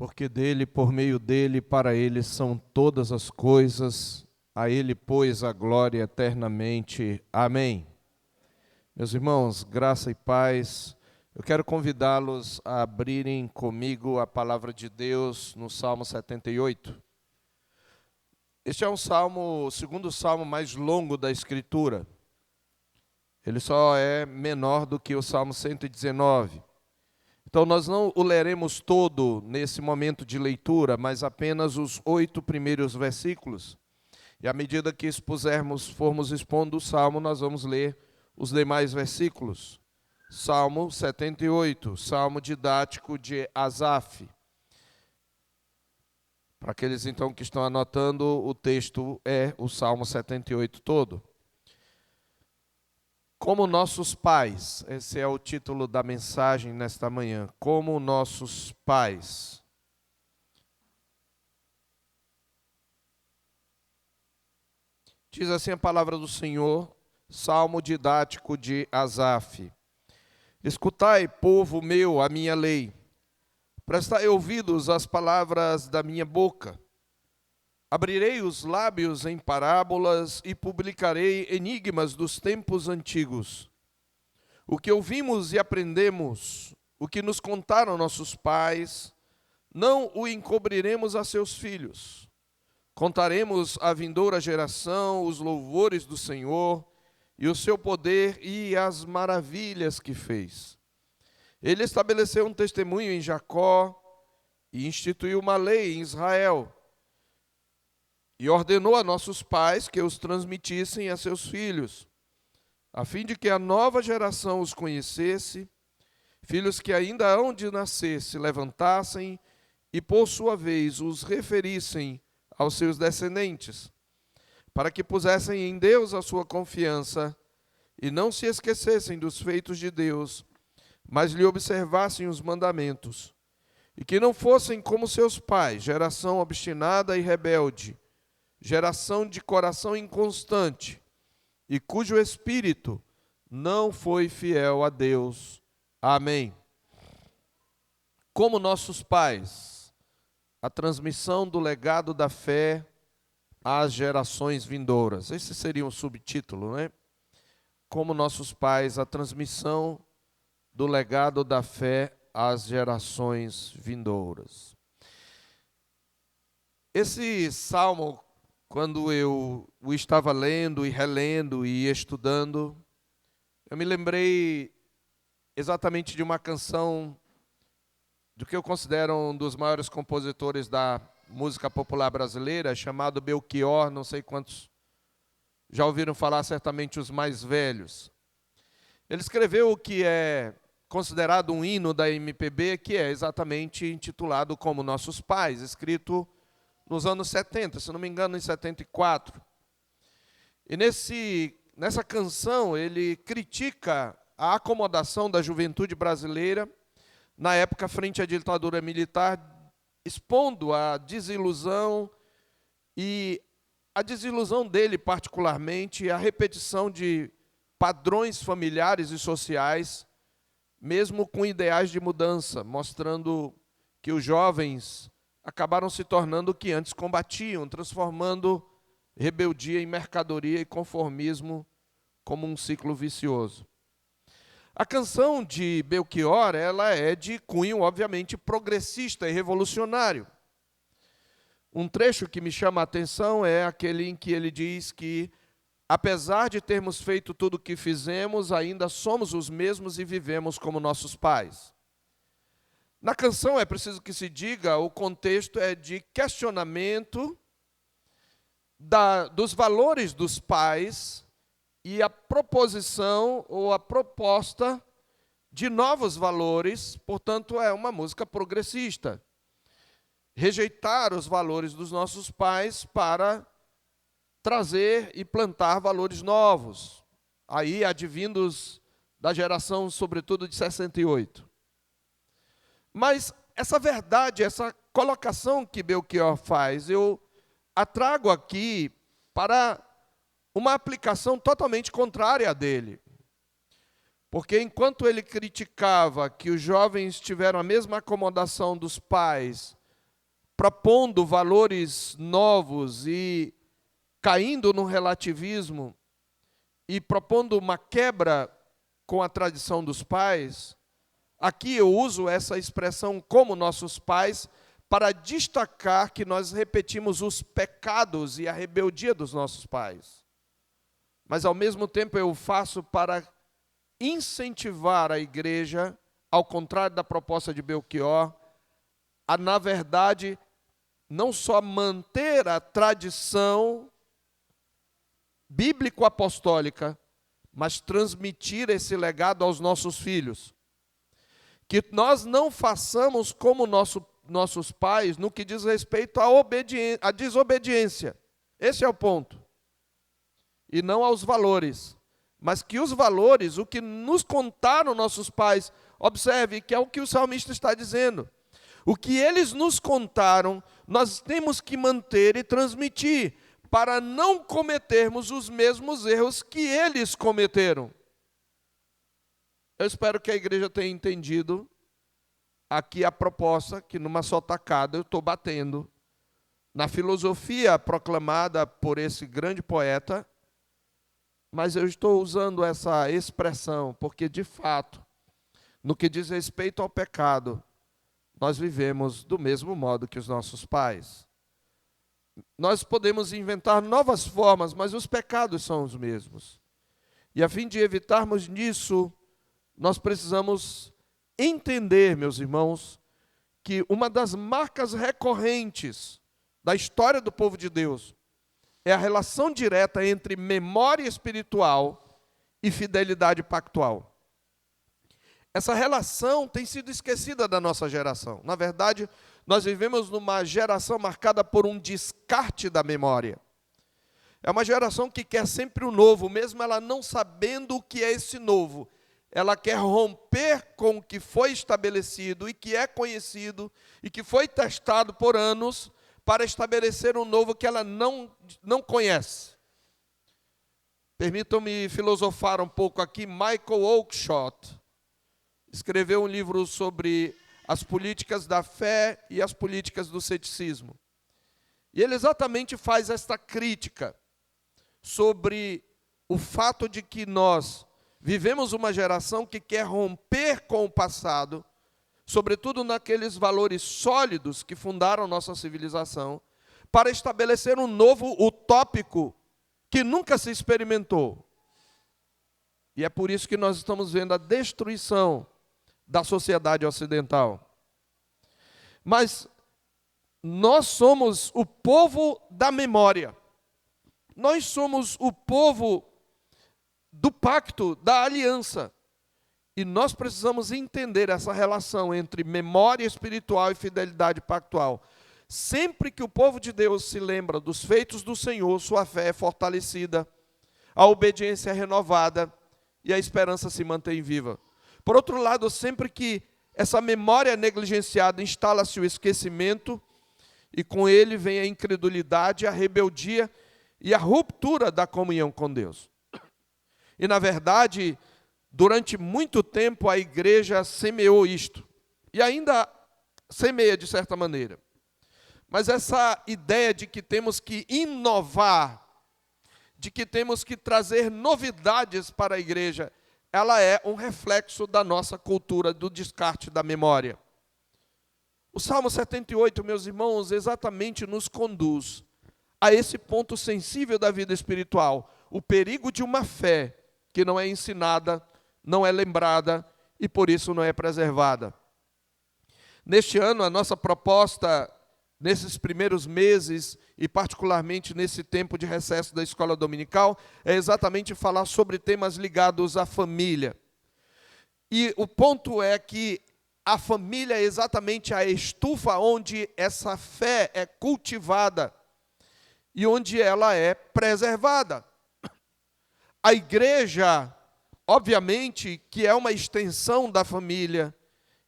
porque dele, por meio dele, para ele são todas as coisas, a ele, pois, a glória eternamente. Amém. Meus irmãos, graça e paz, eu quero convidá-los a abrirem comigo a palavra de Deus no Salmo 78. Este é um salmo, o segundo salmo mais longo da Escritura. Ele só é menor do que o Salmo 119. Então, nós não o leremos todo nesse momento de leitura, mas apenas os 8 primeiros versículos. E à medida que formos expondo o Salmo, nós vamos ler os demais versículos. Salmo 78, Salmo didático de Asaf. Para aqueles, então, que estão anotando, o texto é o Salmo 78 todo. Como nossos pais, esse é o título da mensagem nesta manhã. Como nossos pais. Diz assim a palavra do Senhor, Salmo didático de Asaf. Escutai, povo meu, a minha lei. Prestai ouvidos às palavras da minha boca. Abrirei os lábios em parábolas e publicarei enigmas dos tempos antigos. O que ouvimos e aprendemos, o que nos contaram nossos pais, não o encobriremos a seus filhos. Contaremos à vindoura geração os louvores do Senhor e o seu poder e as maravilhas que fez. Ele estabeleceu um testemunho em Jacó e instituiu uma lei em Israel. E ordenou a nossos pais que os transmitissem a seus filhos, a fim de que a nova geração os conhecesse, filhos que ainda hão de nascer se levantassem e, por sua vez, os referissem aos seus descendentes, para que pusessem em Deus a sua confiança e não se esquecessem dos feitos de Deus, mas lhe observassem os mandamentos, e que não fossem como seus pais, geração obstinada e rebelde, geração de coração inconstante, e cujo espírito não foi fiel a Deus. Amém. Como nossos pais, a transmissão do legado da fé às gerações vindouras. Esse seria um subtítulo, né? Como nossos pais, a transmissão do legado da fé às gerações vindouras. Esse salmo, quando eu o estava lendo e relendo e estudando, eu me lembrei exatamente de uma canção do que eu considero um dos maiores compositores da música popular brasileira, chamado Belchior, não sei quantos já ouviram falar, certamente os mais velhos. Ele escreveu o que é considerado um hino da MPB, que é exatamente intitulado Como Nossos Pais, escrito nos anos 70, se não me engano, em 74. E nessa canção ele critica a acomodação da juventude brasileira na época frente à ditadura militar, expondo a desilusão e a desilusão dele particularmente, a repetição de padrões familiares e sociais, mesmo com ideais de mudança, mostrando que os jovens acabaram se tornando o que antes combatiam, transformando rebeldia em mercadoria e conformismo como um ciclo vicioso. A canção de Belchior, ela é de cunho, obviamente, progressista e revolucionário. Um trecho que me chama a atenção é aquele em que ele diz que, apesar de termos feito tudo o que fizemos, ainda somos os mesmos e vivemos como nossos pais. Na canção, é preciso que se diga, o contexto é de questionamento dos valores dos pais e a proposição ou a proposta de novos valores, portanto, é uma música progressista. Rejeitar os valores dos nossos pais para trazer e plantar valores novos, aí advindos da geração, sobretudo, de 68. Mas essa verdade, essa colocação que Belchior faz, eu a trago aqui para uma aplicação totalmente contrária a dele. Porque enquanto ele criticava que os jovens tiveram a mesma acomodação dos pais propondo valores novos e caindo no relativismo e propondo uma quebra com a tradição dos pais, aqui eu uso essa expressão como nossos pais para destacar que nós repetimos os pecados e a rebeldia dos nossos pais. Mas, ao mesmo tempo, eu faço para incentivar a igreja, ao contrário da proposta de Belchior, a, na verdade, não só manter a tradição bíblico-apostólica, mas transmitir esse legado aos nossos filhos. Que nós não façamos como nossos pais no que diz respeito à desobediência. Esse é o ponto. E não aos valores. Mas que os valores, o que nos contaram nossos pais, observe que é o que o salmista está dizendo. O que eles nos contaram, nós temos que manter e transmitir, para não cometermos os mesmos erros que eles cometeram. Eu espero que a igreja tenha entendido aqui a proposta, que numa só tacada eu estou batendo na filosofia proclamada por esse grande poeta, mas eu estou usando essa expressão porque, de fato, no que diz respeito ao pecado, nós vivemos do mesmo modo que os nossos pais. Nós podemos inventar novas formas, mas os pecados são os mesmos. E a fim de evitarmos nisso, nós precisamos entender, meus irmãos, que uma das marcas recorrentes da história do povo de Deus é a relação direta entre memória espiritual e fidelidade pactual. Essa relação tem sido esquecida da nossa geração. Na verdade, nós vivemos numa geração marcada por um descarte da memória. É uma geração que quer sempre o novo, mesmo ela não sabendo o que é esse novo. Ela quer romper com o que foi estabelecido e que é conhecido e que foi testado por anos para estabelecer um novo que ela não conhece. Permitam-me filosofar um pouco aqui. Michael Oakeshott escreveu um livro sobre as políticas da fé e as políticas do ceticismo. E ele exatamente faz esta crítica sobre o fato de que nós vivemos uma geração que quer romper com o passado, sobretudo naqueles valores sólidos que fundaram nossa civilização, para estabelecer um novo utópico que nunca se experimentou. E é por isso que nós estamos vendo a destruição da sociedade ocidental. Mas nós somos o povo da memória. Nós somos o povo do pacto, da aliança. E nós precisamos entender essa relação entre memória espiritual e fidelidade pactual. Sempre que o povo de Deus se lembra dos feitos do Senhor, sua fé é fortalecida, a obediência é renovada e a esperança se mantém viva. Por outro lado, sempre que essa memória é negligenciada, instala-se o esquecimento, e com ele vem a incredulidade, a rebeldia e a ruptura da comunhão com Deus. E, na verdade, durante muito tempo a igreja semeou isto, e ainda semeia de certa maneira. Mas essa ideia de que temos que inovar, de que temos que trazer novidades para a igreja, ela é um reflexo da nossa cultura do descarte da memória. O Salmo 78, meus irmãos, exatamente nos conduz a esse ponto sensível da vida espiritual, o perigo de uma fé que não é ensinada, não é lembrada e por isso não é preservada. Neste ano, a nossa proposta, nesses primeiros meses, e particularmente nesse tempo de recesso da escola dominical, é exatamente falar sobre temas ligados à família. E o ponto é que a família é exatamente a estufa onde essa fé é cultivada e onde ela é preservada. A igreja, obviamente, que é uma extensão da família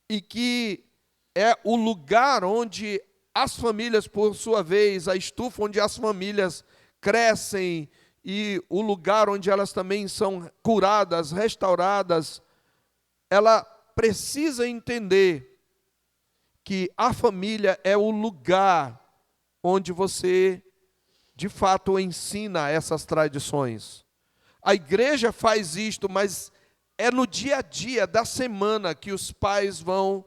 e que é o lugar onde as famílias, por sua vez, a estufa onde as famílias crescem e o lugar onde elas também são curadas, restauradas, ela precisa entender que a família é o lugar onde você, de fato, ensina essas tradições. A igreja faz isto, mas é no dia a dia da semana que os pais vão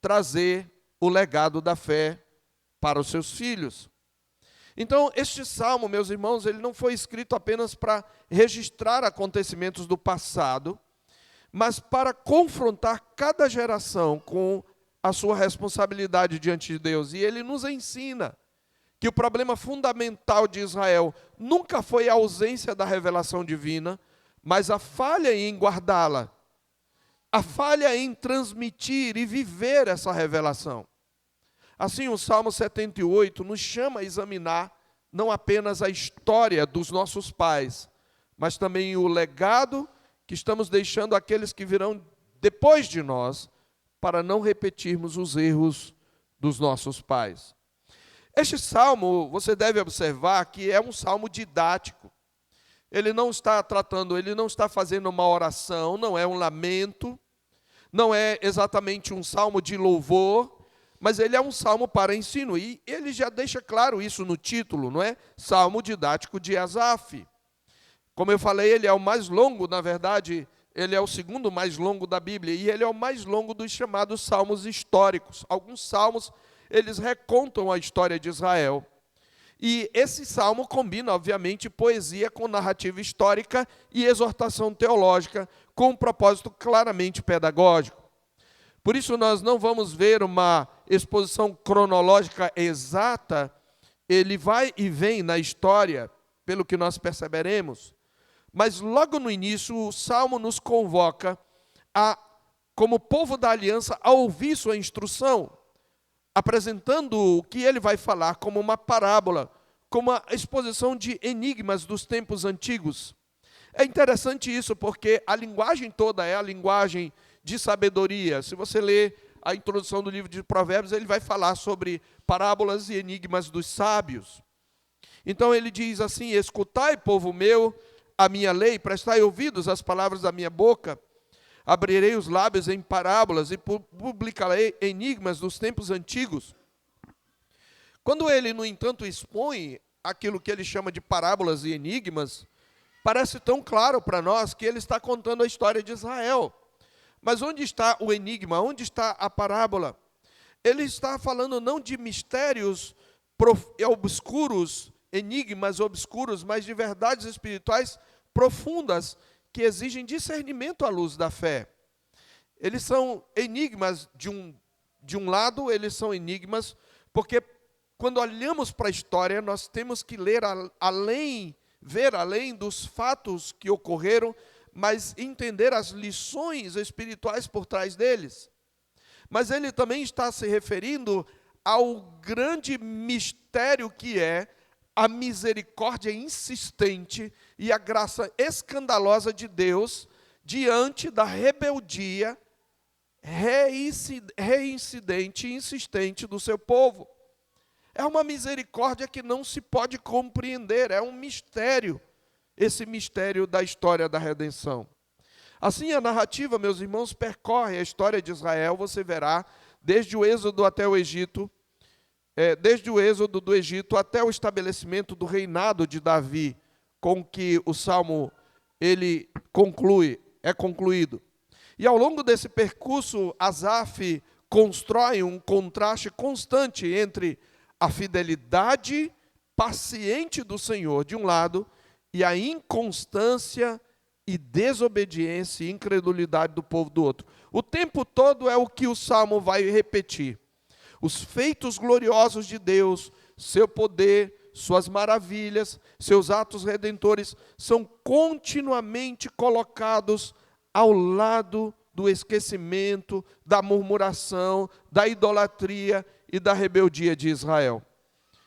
trazer o legado da fé para os seus filhos. Então, este salmo, meus irmãos, ele não foi escrito apenas para registrar acontecimentos do passado, mas para confrontar cada geração com a sua responsabilidade diante de Deus. E ele nos ensina que o problema fundamental de Israel nunca foi a ausência da revelação divina, mas a falha em guardá-la, a falha em transmitir e viver essa revelação. Assim, o Salmo 78 nos chama a examinar não apenas a história dos nossos pais, mas também o legado que estamos deixando àqueles que virão depois de nós, para não repetirmos os erros dos nossos pais. Este salmo, você deve observar que é um salmo didático. Ele não está fazendo uma oração, não é um lamento, não é exatamente um salmo de louvor, mas ele é um salmo para ensino, e ele já deixa claro isso no título, não é? Salmo didático de Asaf. Como eu falei, ele é o mais longo, na verdade, ele é o segundo mais longo da Bíblia, e ele é o mais longo dos chamados salmos históricos. Alguns salmos, eles recontam a história de Israel. E esse salmo combina, obviamente, poesia com narrativa histórica e exortação teológica, com um propósito claramente pedagógico. Por isso, nós não vamos ver uma exposição cronológica exata, ele vai e vem na história, pelo que nós perceberemos, mas logo no início o Salmo nos convoca, como povo da aliança, a ouvir sua instrução, apresentando o que ele vai falar como uma parábola, como uma exposição de enigmas dos tempos antigos. É interessante isso, porque a linguagem toda é a linguagem de sabedoria. Se você ler a introdução do livro de Provérbios, ele vai falar sobre parábolas e enigmas dos sábios. Então ele diz assim: escutai, povo meu, a minha lei, prestai ouvidos às palavras da minha boca, abrirei os lábios em parábolas e publicarei enigmas dos tempos antigos. Quando ele, no entanto, expõe aquilo que ele chama de parábolas e enigmas, parece tão claro para nós que ele está contando a história de Israel. Mas onde está o enigma? Onde está a parábola? Ele está falando não de mistérios obscuros, enigmas obscuros, mas de verdades espirituais profundas que exigem discernimento à luz da fé. Eles são enigmas, de um lado, eles são enigmas, porque quando olhamos para a história, nós temos que ver além dos fatos que ocorreram, mas entender as lições espirituais por trás deles. Mas ele também está se referindo ao grande mistério que é a misericórdia insistente e a graça escandalosa de Deus diante da rebeldia reincidente e insistente do seu povo. É uma misericórdia que não se pode compreender, é um mistério, esse mistério da história da redenção. Assim, a narrativa, meus irmãos, percorre a história de Israel, você verá, desde o êxodo até o Egito, desde o êxodo do Egito até o estabelecimento do reinado de Davi, com que o Salmo ele é concluído. E ao longo desse percurso, Asaf constrói um contraste constante entre a fidelidade paciente do Senhor, de um lado, e a inconstância e desobediência e incredulidade do povo do outro. O tempo todo é o que o Salmo vai repetir. Os feitos gloriosos de Deus, seu poder, suas maravilhas, seus atos redentores, são continuamente colocados ao lado do esquecimento, da murmuração, da idolatria e da rebeldia de Israel.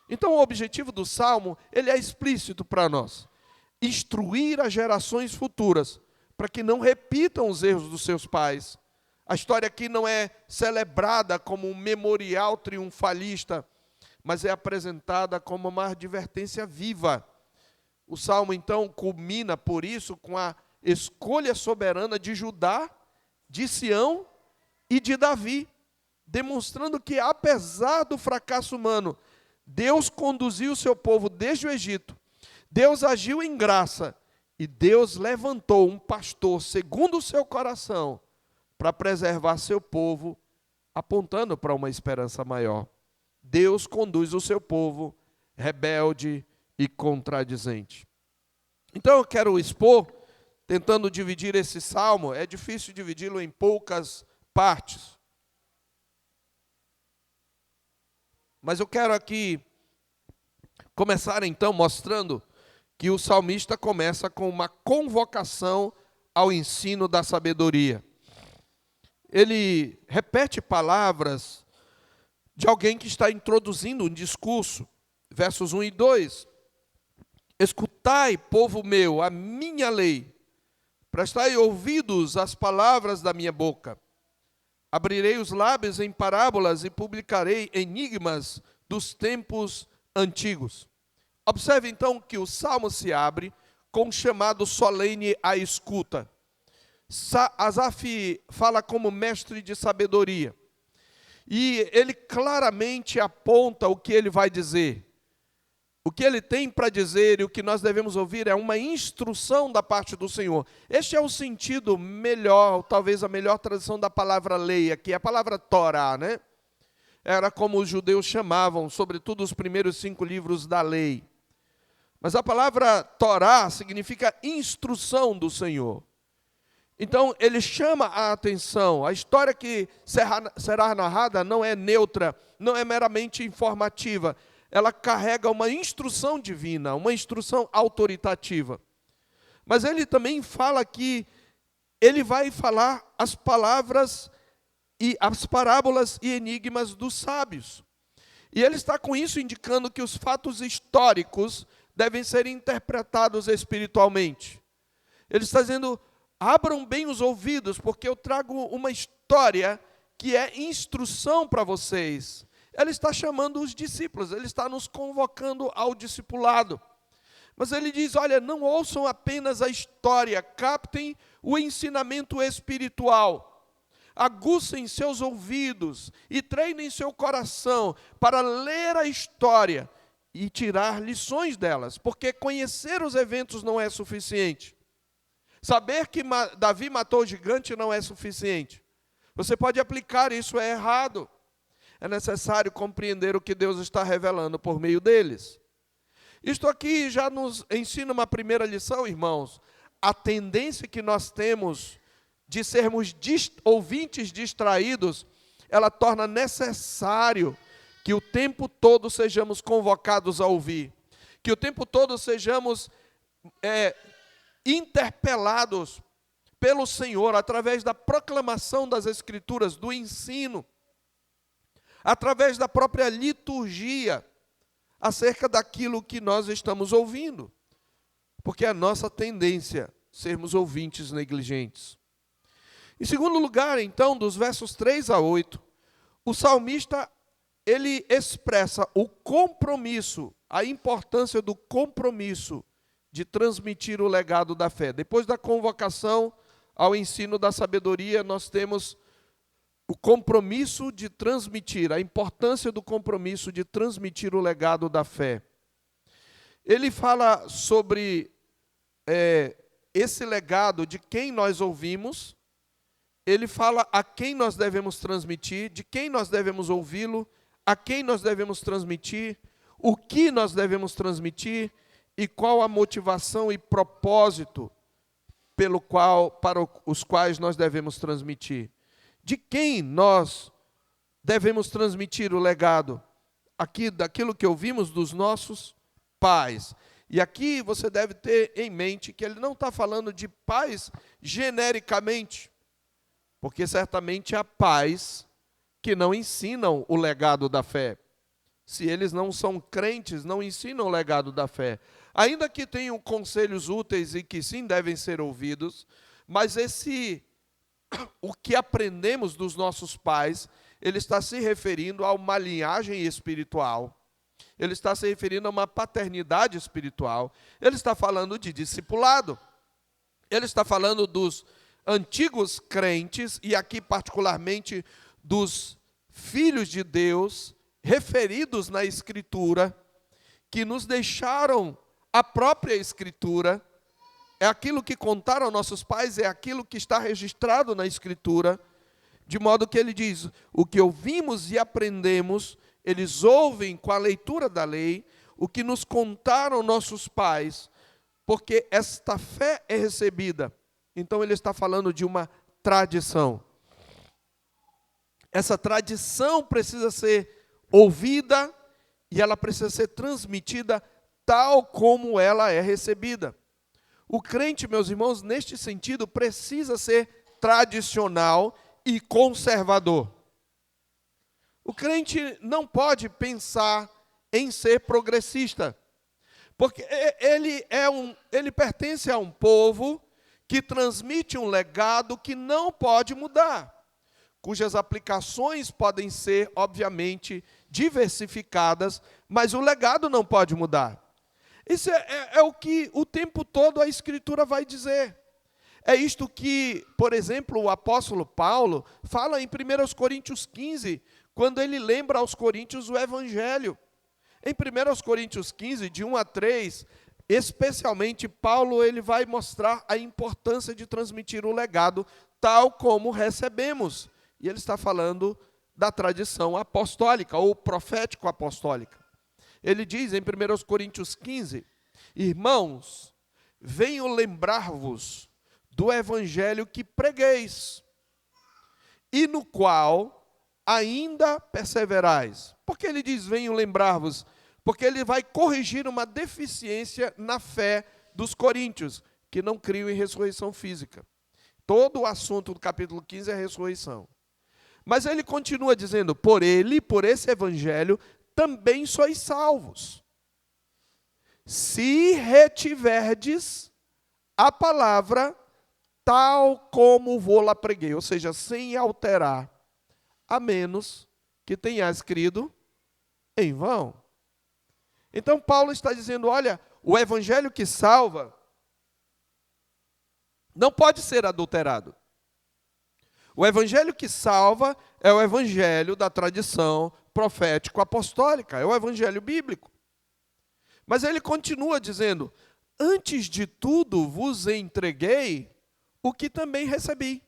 Então, o objetivo do Salmo, ele é explícito para nós: instruir as gerações futuras, para que não repitam os erros dos seus pais. A história aqui não é celebrada como um memorial triunfalista, mas é apresentada como uma advertência viva. O Salmo, então, culmina, por isso, com a escolha soberana de Judá, de Sião e de Davi, demonstrando que, apesar do fracasso humano, Deus conduziu o seu povo desde o Egito, Deus agiu em graça, e Deus levantou um pastor segundo o seu coração para preservar seu povo, apontando para uma esperança maior. Deus conduz o seu povo rebelde e contradizente. Então eu quero expor, tentando dividir esse salmo, é difícil dividi-lo em poucas partes. Mas eu quero aqui começar então mostrando que o salmista começa com uma convocação ao ensino da sabedoria. Ele repete palavras de alguém que está introduzindo um discurso. Versos 1 e 2. Escutai, povo meu, a minha lei. Prestai ouvidos às palavras da minha boca. Abrirei os lábios em parábolas e publicarei enigmas dos tempos antigos. Observe então que o salmo se abre com um chamado solene à escuta. Asaf fala como mestre de sabedoria. E ele claramente aponta o que ele vai dizer. O que ele tem para dizer e o que nós devemos ouvir é uma instrução da parte do Senhor. Este é o sentido melhor, talvez a melhor tradução da palavra lei aqui, a palavra Torá, né? Era como os judeus chamavam, sobretudo os primeiros 5 livros da lei. Mas a palavra Torá significa instrução do Senhor. Então, ele chama a atenção. A história que será narrada não é neutra, não é meramente informativa. Ela carrega uma instrução divina, uma instrução autoritativa. Mas ele também fala que ele vai falar as palavras e as parábolas e enigmas dos sábios. E ele está com isso indicando que os fatos históricos devem ser interpretados espiritualmente. Ele está dizendo: abram bem os ouvidos, porque eu trago uma história que é instrução para vocês. Ele está chamando os discípulos, ele está nos convocando ao discipulado. Mas ele diz: olha, não ouçam apenas a história, captem o ensinamento espiritual. Aguçem seus ouvidos e treinem seu coração para ler a história e tirar lições delas, porque conhecer os eventos não é suficiente. Saber que Davi matou o gigante não é suficiente. Você pode aplicar isso, é errado. É necessário compreender o que Deus está revelando por meio deles. Isto aqui já nos ensina uma primeira lição, irmãos. A tendência que nós temos de sermos ouvintes distraídos, ela torna necessário que o tempo todo sejamos convocados a ouvir. Que o tempo todo sejamos interpelados pelo Senhor através da proclamação das Escrituras, do ensino, através da própria liturgia, acerca daquilo que nós estamos ouvindo. Porque é a nossa tendência sermos ouvintes negligentes. Em segundo lugar, então, dos versos 3 a 8, o salmista, ele expressa o compromisso, a importância do compromisso de transmitir o legado da fé. Depois da convocação ao ensino da sabedoria, nós temos o compromisso de transmitir, a importância do compromisso de transmitir o legado da fé. Ele fala sobre esse legado de quem nós ouvimos, ele fala a quem nós devemos transmitir, de quem nós devemos ouvi-lo, a quem nós devemos transmitir, o que nós devemos transmitir e qual a motivação e propósito para os quais nós devemos transmitir. De quem nós devemos transmitir o legado? Aqui, daquilo que ouvimos dos nossos pais. E aqui você deve ter em mente que ele não está falando de pais genericamente, porque certamente há pais que não ensinam o legado da fé. Se eles não são crentes, não ensinam o legado da fé. Ainda que tenham conselhos úteis e que sim devem ser ouvidos, mas o que aprendemos dos nossos pais, ele está se referindo a uma linhagem espiritual. Ele está se referindo a uma paternidade espiritual. Ele está falando de discipulado. Ele está falando dos antigos crentes, e aqui particularmente dos filhos de Deus, referidos na Escritura, que nos deixaram a própria Escritura, é aquilo que contaram nossos pais, é aquilo que está registrado na Escritura, de modo que ele diz, o que ouvimos e aprendemos, eles ouvem com a leitura da lei, o que nos contaram nossos pais, porque esta fé é recebida. Então ele está falando de uma tradição. Essa tradição precisa ser ouvida e ela precisa ser transmitida tal como ela é recebida. O crente, meus irmãos, neste sentido, precisa ser tradicional e conservador. O crente não pode pensar em ser progressista, porque ele pertence a um povo que transmite um legado que não pode mudar, cujas aplicações podem ser, obviamente, diversificadas, mas o legado não pode mudar. Isso é o que o tempo todo a Escritura vai dizer. É isto que, por exemplo, o apóstolo Paulo fala em 1 Coríntios 15, quando ele lembra aos coríntios o Evangelho. Em 1 Coríntios 15, de 1 a 3, especialmente Paulo ele vai mostrar a importância de transmitir o legado tal como recebemos. E ele está falando da tradição apostólica ou profético-apostólica. Ele diz em 1 Coríntios 15, irmãos, venho lembrar-vos do evangelho que pregueis, e no qual ainda perseverais. Por que ele diz, venho lembrar-vos? Porque ele vai corrigir uma deficiência na fé dos coríntios, que não criam em ressurreição física. Todo o assunto do capítulo 15 é a ressurreição. Mas ele continua dizendo, por esse evangelho, também sois salvos, se retiverdes a palavra tal como vou-la preguei, ou seja, sem alterar, a menos que tenhas crido em vão. Então Paulo está dizendo, olha, o evangelho que salva não pode ser adulterado. O evangelho que salva é o evangelho da tradição profético-apostólica, é o evangelho bíblico. Mas ele continua dizendo, antes de tudo vos entreguei o que também recebi.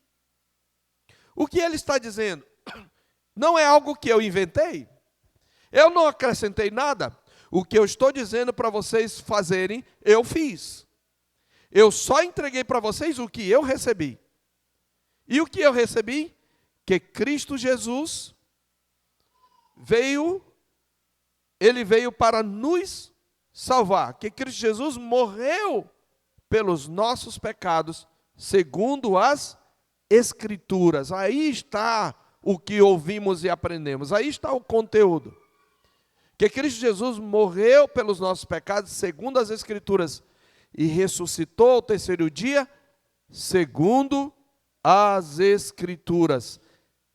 O que ele está dizendo? Não é algo que eu inventei. Eu não acrescentei nada. O que eu estou dizendo para vocês fazerem, eu fiz. Eu só entreguei para vocês o que eu recebi. E o que eu recebi? Que Cristo Jesus ele veio para nos salvar. Que Cristo Jesus morreu pelos nossos pecados, segundo as Escrituras. Aí está o que ouvimos e aprendemos. Aí está o conteúdo. Que Cristo Jesus morreu pelos nossos pecados, segundo as Escrituras, e ressuscitou ao terceiro dia, segundo as Escrituras.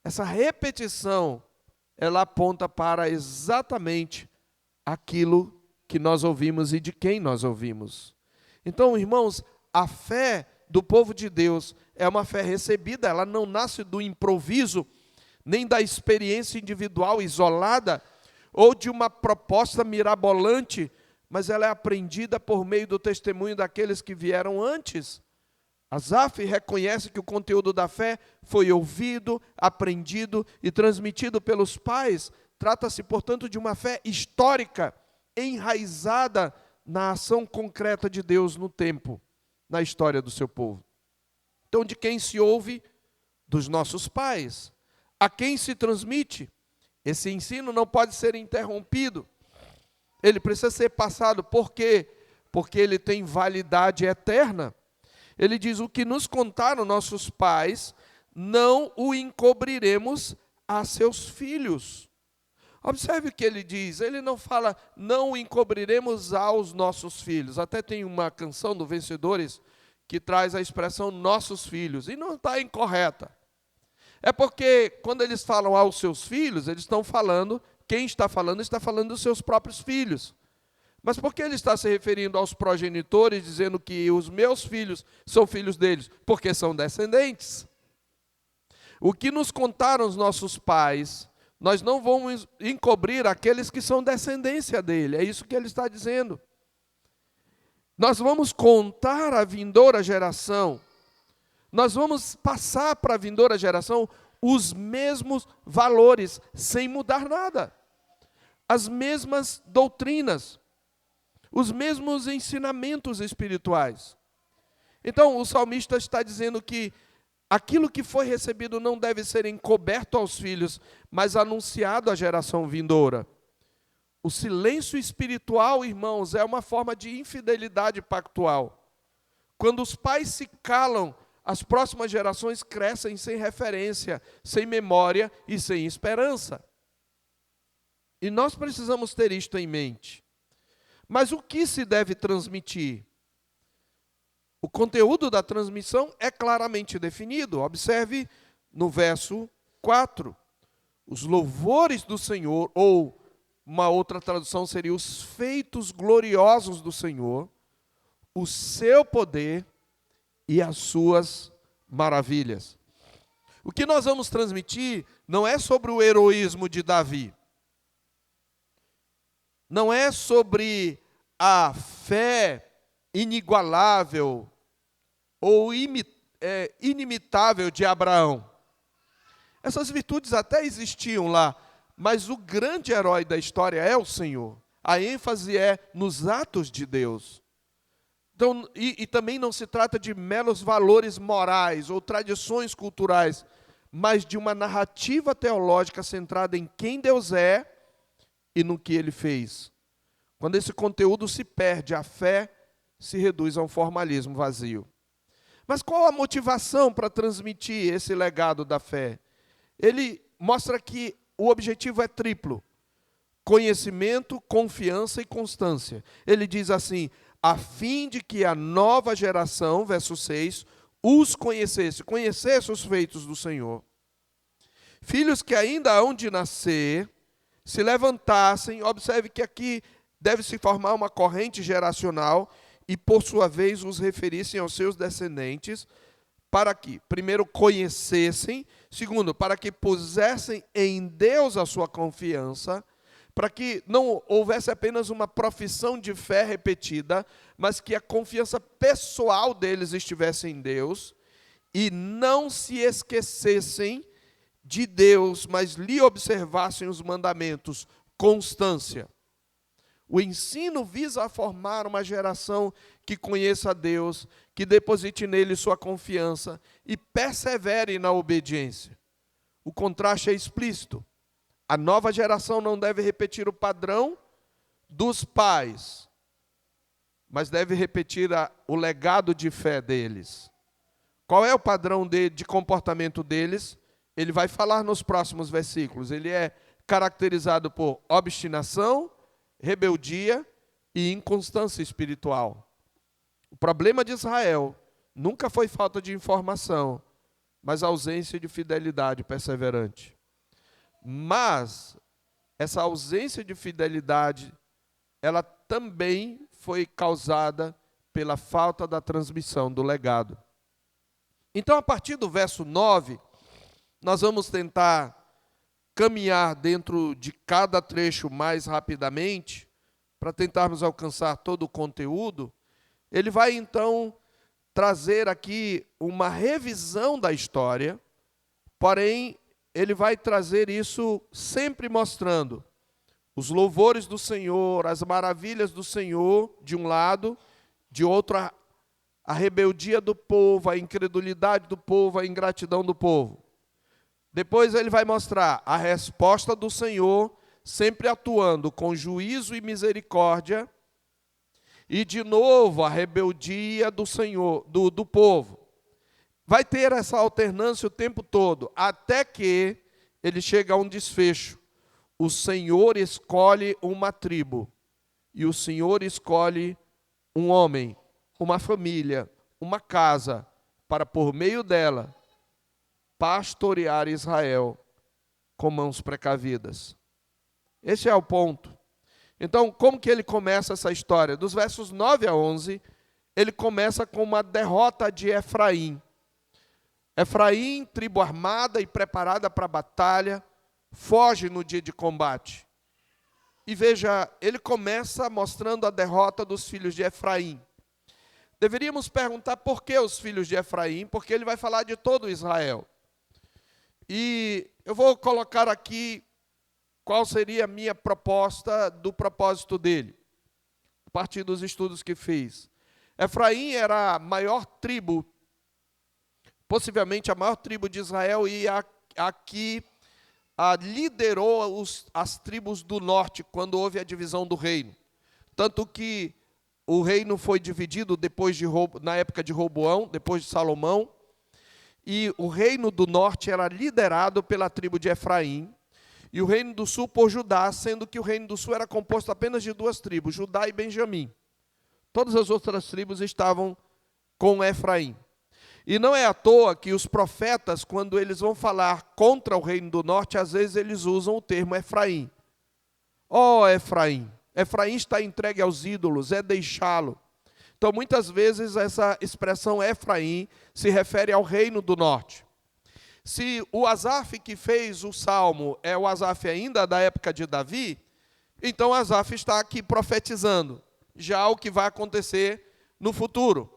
Essa repetição, ela aponta para exatamente aquilo que nós ouvimos e de quem nós ouvimos. Então, irmãos, a fé do povo de Deus é uma fé recebida, ela não nasce do improviso, nem da experiência individual isolada, ou de uma proposta mirabolante, mas ela é aprendida por meio do testemunho daqueles que vieram antes. Asaf reconhece que o conteúdo da fé foi ouvido, aprendido e transmitido pelos pais. Trata-se, portanto, de uma fé histórica, enraizada na ação concreta de Deus no tempo, na história do seu povo. Então, de quem se ouve? Dos nossos pais. A quem se transmite? Esse ensino não pode ser interrompido. Ele precisa ser passado. Por quê? Porque ele tem validade eterna. Ele diz, o que nos contaram nossos pais, não o encobriremos a seus filhos. Observe o que ele diz, ele não fala, não o encobriremos aos nossos filhos. Até tem uma canção do Vencedores que traz a expressão nossos filhos, e não está incorreta. É porque quando eles falam aos seus filhos, eles estão falando, quem está falando dos seus próprios filhos. Mas por que ele está se referindo aos progenitores, dizendo que os meus filhos são filhos deles? Porque são descendentes. O que nos contaram os nossos pais, Nós não vamos encobrir aqueles que são descendência dele. É isso que ele está dizendo. Nós vamos contar à vindoura geração. Nós vamos passar para a vindoura geração os mesmos valores, sem mudar nada. As mesmas doutrinas, os mesmos ensinamentos espirituais. Então, o salmista está dizendo que aquilo que foi recebido não deve ser encoberto aos filhos, mas anunciado à geração vindoura. O silêncio espiritual, irmãos, é uma forma de infidelidade pactual. Quando os pais se calam, as próximas gerações crescem sem referência, sem memória e sem esperança. E nós precisamos ter isto em mente. Mas o que se deve transmitir? O conteúdo da transmissão é claramente definido. Observe no verso 4. Os louvores do Senhor, ou uma outra tradução seria os feitos gloriosos do Senhor, o seu poder e as suas maravilhas. O que nós vamos transmitir não é sobre o heroísmo de Davi. Não é sobre a fé inigualável ou inimitável de Abraão. Essas virtudes até existiam lá, mas o grande herói da história é o Senhor. A ênfase é nos atos de Deus. Então, e também não se trata de meros valores morais ou tradições culturais, mas de uma narrativa teológica centrada em quem Deus é e no que Ele fez. Quando esse conteúdo se perde, a fé se reduz a um formalismo vazio. Mas qual a motivação para transmitir esse legado da fé? Ele mostra que o objetivo é triplo: conhecimento, confiança e constância. Ele diz assim: a fim de que a nova geração, verso 6, os conhecesse os feitos do Senhor. Filhos que ainda hão de nascer, se levantassem, observe que aqui deve se formar uma corrente geracional e, por sua vez, os referissem aos seus descendentes, para que, primeiro, conhecessem, segundo, para que pusessem em Deus a sua confiança, para que não houvesse apenas uma profissão de fé repetida, mas que a confiança pessoal deles estivesse em Deus, e não se esquecessem de Deus, mas lhe observassem os mandamentos. Constância. O ensino visa formar uma geração que conheça a Deus, que deposite nele sua confiança e persevere na obediência. O contraste é explícito. A nova geração não deve repetir o padrão dos pais, mas deve repetir o legado de fé deles. Qual é o padrão de comportamento deles? Ele vai falar nos próximos versículos. Ele é caracterizado por obstinação, rebeldia e inconstância espiritual. O problema de Israel nunca foi falta de informação, mas ausência de fidelidade perseverante. Mas essa ausência de fidelidade, ela também foi causada pela falta da transmissão do legado. Então, a partir do verso 9, nós vamos tentar caminhar dentro de cada trecho mais rapidamente, para tentarmos alcançar todo o conteúdo. Ele vai, então, trazer aqui uma revisão da história, porém, ele vai trazer isso sempre mostrando os louvores do Senhor, as maravilhas do Senhor, de um lado, de outro, a rebeldia do povo, a incredulidade do povo, a ingratidão do povo. Depois ele vai mostrar a resposta do Senhor, sempre atuando com juízo e misericórdia, e de novo a rebeldia do Senhor, do povo. Vai ter essa alternância o tempo todo, até que ele chega a um desfecho. O Senhor escolhe uma tribo, e o Senhor escolhe um homem, uma família, uma casa, para por meio dela pastorear Israel com mãos precavidas. Esse é o ponto. Então, como que ele começa essa história? Dos versos 9 a 11, ele começa com uma derrota de Efraim. Efraim, tribo armada e preparada para a batalha, foge no dia de combate. E veja, ele começa mostrando a derrota dos filhos de Efraim. Deveríamos perguntar por que os filhos de Efraim, porque ele vai falar de todo Israel. E eu vou colocar aqui qual seria a minha proposta do propósito dele, a partir dos estudos que fiz. Efraim era a maior tribo, possivelmente a maior tribo de Israel, e aqui liderou as tribos do norte, quando houve a divisão do reino. Tanto que o reino foi dividido na época de Roboão, depois de Salomão, e o reino do norte era liderado pela tribo de Efraim, e o reino do sul por Judá, sendo que o reino do sul era composto apenas de duas tribos, Judá e Benjamim. Todas as outras tribos estavam com Efraim. E não é à toa que os profetas, quando eles vão falar contra o reino do norte, às vezes eles usam o termo Efraim. Ó Efraim, Efraim está entregue aos ídolos, é deixá-lo. Então, muitas vezes, essa expressão Efraim se refere ao reino do norte. Se o Asaf que fez o salmo é o Asaf ainda da época de Davi, então Asaf está aqui profetizando já o que vai acontecer no futuro.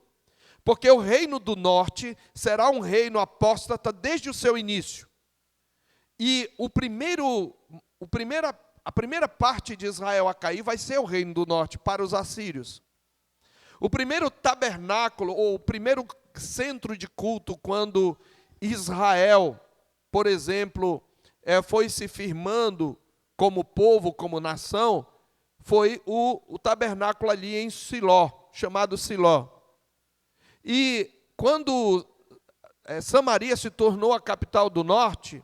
Porque o reino do norte será um reino apóstata desde o seu início. E a primeira parte de Israel a cair vai ser o reino do norte para os assírios. O primeiro tabernáculo, ou o primeiro centro de culto, quando Israel, por exemplo, foi se firmando como povo, como nação, foi o tabernáculo ali em Siló, chamado Siló. E quando Samaria se tornou a capital do norte,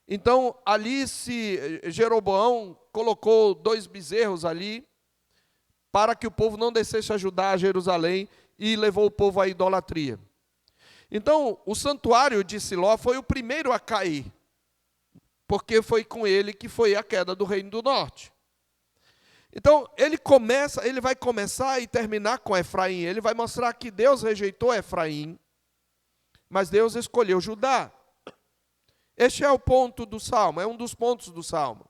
então ali Jeroboão colocou 2 bezerros ali, para que o povo não descesse a ajudar a Jerusalém, e levou o povo à idolatria. Então, o santuário de Siló foi o primeiro a cair, porque foi com ele que foi a queda do reino do norte. Então, ele vai começar e terminar com Efraim. Ele vai mostrar que Deus rejeitou Efraim, mas Deus escolheu Judá. Este é o ponto do Salmo, é um dos pontos do Salmo.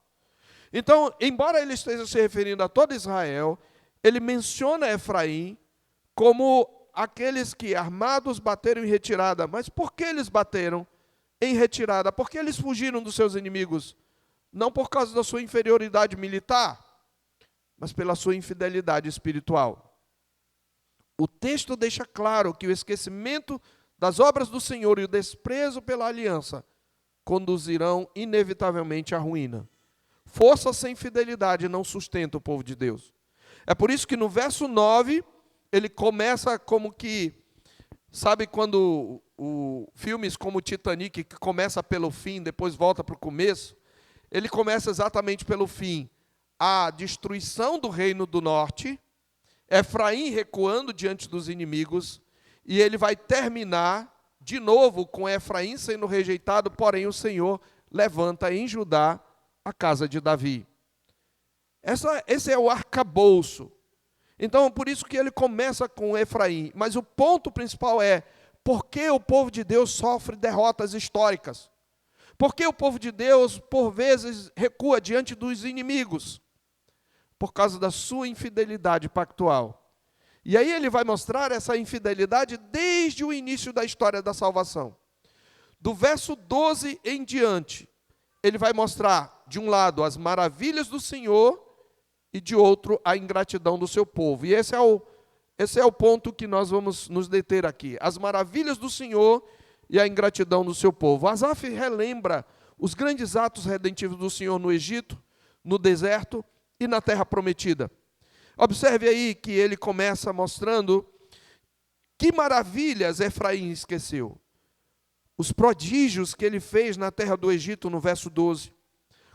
Então, embora ele esteja se referindo a todo Israel, ele menciona Efraim como aqueles que armados bateram em retirada. Mas por que eles bateram em retirada? Porque eles fugiram dos seus inimigos, não por causa da sua inferioridade militar, mas pela sua infidelidade espiritual. O texto deixa claro que o esquecimento das obras do Senhor e o desprezo pela aliança conduzirão inevitavelmente à ruína. Força sem fidelidade não sustenta o povo de Deus. É por isso que no verso 9, ele começa como que, sabe quando filmes como Titanic, que começa pelo fim, depois volta para o começo, ele começa exatamente pelo fim. A destruição do reino do norte, Efraim recuando diante dos inimigos, e ele vai terminar de novo com Efraim sendo rejeitado, porém o Senhor levanta em Judá a casa de Davi. Esse é o arcabouço. Então, por isso que ele começa com Efraim. Mas o ponto principal é, por que o povo de Deus sofre derrotas históricas? Por que o povo de Deus, por vezes, recua diante dos inimigos? Por causa da sua infidelidade pactual. E aí ele vai mostrar essa infidelidade desde o início da história da salvação. Do verso 12 em diante, ele vai mostrar, de um lado, as maravilhas do Senhor, e de outro, a ingratidão do seu povo. E esse é o ponto que nós vamos nos deter aqui. As maravilhas do Senhor e a ingratidão do seu povo. Asaf relembra os grandes atos redentivos do Senhor no Egito, no deserto e na terra prometida. Observe aí que ele começa mostrando que maravilhas Efraim esqueceu. Os prodígios que ele fez na terra do Egito, no verso 12.